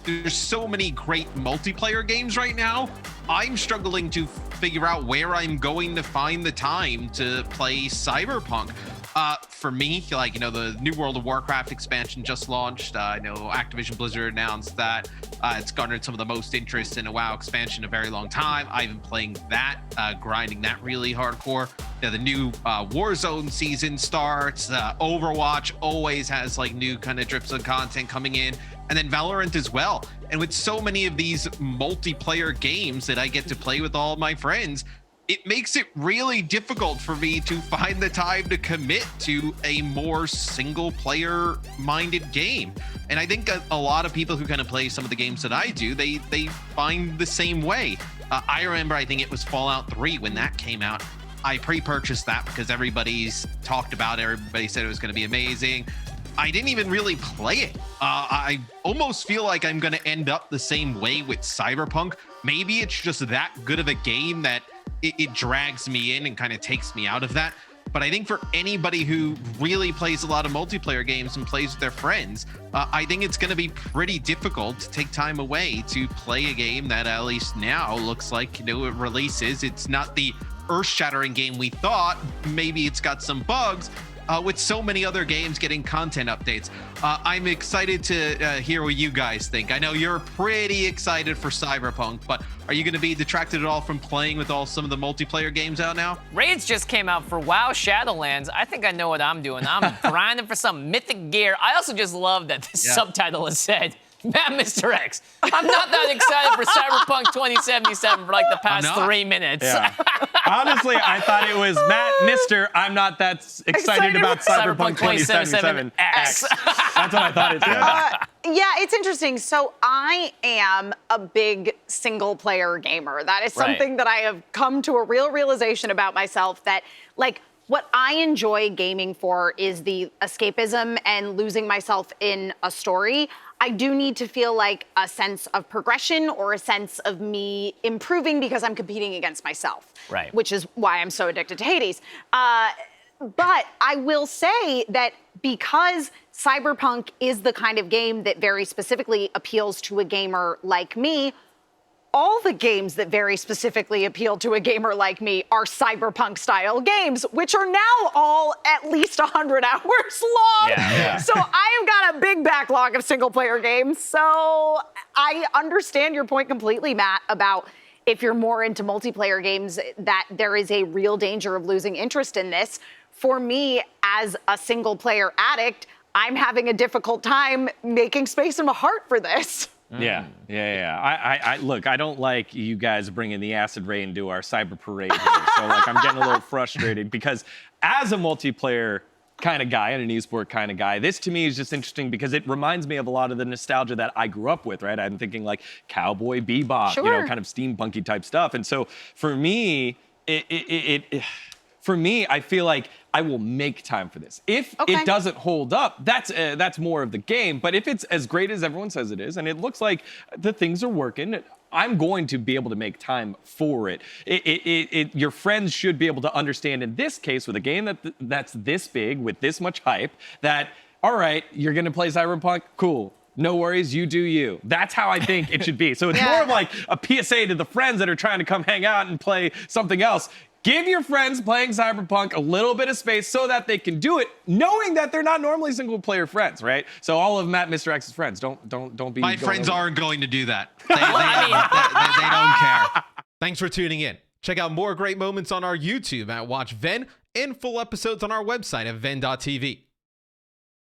there's so many great multiplayer games right now. I'm struggling to figure out where I'm going to find the time to play Cyberpunk. For me, like, the new World of Warcraft expansion just launched. I know Activision Blizzard announced that it's garnered some of the most interest in a WoW expansion in a very long time. I've been playing that, grinding that really hardcore. The new Warzone season starts. Overwatch always has like new kind of drips of content coming in, and then Valorant as well. And with so many of these multiplayer games that I get to play with all my friends, it makes it really difficult for me to find the time to commit to a more single player minded game. And I think a lot of people who kind of play some of the games that I do, they find the same way. I remember, I think it was Fallout 3 when that came out. I pre-purchased that because everybody's talked about it. Everybody said it was going to be amazing. I didn't even really play it. I almost feel like I'm going to end up the same way with Cyberpunk. Maybe it's just that good of a game that it drags me in and kind of takes me out of that. But I think for anybody who really plays a lot of multiplayer games and plays with their friends, I think it's going to be pretty difficult to take time away to play a game that at least now looks like, it releases. It's not the earth-shattering game we thought. Maybe it's got some bugs. With so many other games getting content updates. I'm excited to hear what you guys think. I know you're pretty excited for Cyberpunk, but are you going to be detracted at all from playing with some of the multiplayer games out now? Raids just came out for WoW Shadowlands. I think I know what I'm doing. I'm grinding for some mythic gear. I also just love that the subtitle has said, MattMrX. I'm not that excited for Cyberpunk 2077 for like the past 3 minutes. Yeah. Honestly, I thought it was MattMr. I'm not that excited about Cyberpunk 2077 X. That's what I thought it said. Yeah, it's interesting. So I am a big single player gamer. That is something that I have come to a real realization about myself, that like what I enjoy gaming for is the escapism and losing myself in a story. I do need to feel like a sense of progression or a sense of me improving because I'm competing against myself, right? Which is why I'm so addicted to Hades. But I will say that because Cyberpunk is the kind of game that very specifically appeals to a gamer like me, all the games that very specifically appeal to a gamer like me are Cyberpunk-style games, which are now all at least 100 hours long. Yeah. So I have got a big backlog of single-player games. So I understand your point completely, Matt, about if you're more into multiplayer games, that there is a real danger of losing interest in this. For me, as a single-player addict, I'm having a difficult time making space in my heart for this. Yeah. I look, I don't like you guys bringing the acid rain to our cyber parade here. So like, I'm getting a little frustrated because as a multiplayer kind of guy and an esport kind of guy, this to me is just interesting because it reminds me of a lot of the nostalgia that I grew up with, right? I'm thinking like Cowboy Bebop, kind of steampunky type stuff. And so for me, I feel like I will make time for this. If it doesn't hold up, that's more of the game. But if it's as great as everyone says it is, and it looks like the things are working, I'm going to be able to make time for it. Your friends should be able to understand in this case with a game that's this big, with this much hype, that, all right, you're gonna play Cyberpunk, cool. No worries, you do you. That's how I think it should be. So it's more of like a PSA to the friends that are trying to come hang out and play something else. Give your friends playing Cyberpunk a little bit of space so that they can do it, knowing that they're not normally single-player friends, right? So all of MattMrX's friends, don't be. My friends aren't going to do that. They don't care. Thanks for tuning in. Check out more great moments on our YouTube at Watch VENN and full episodes on our website at venn.tv.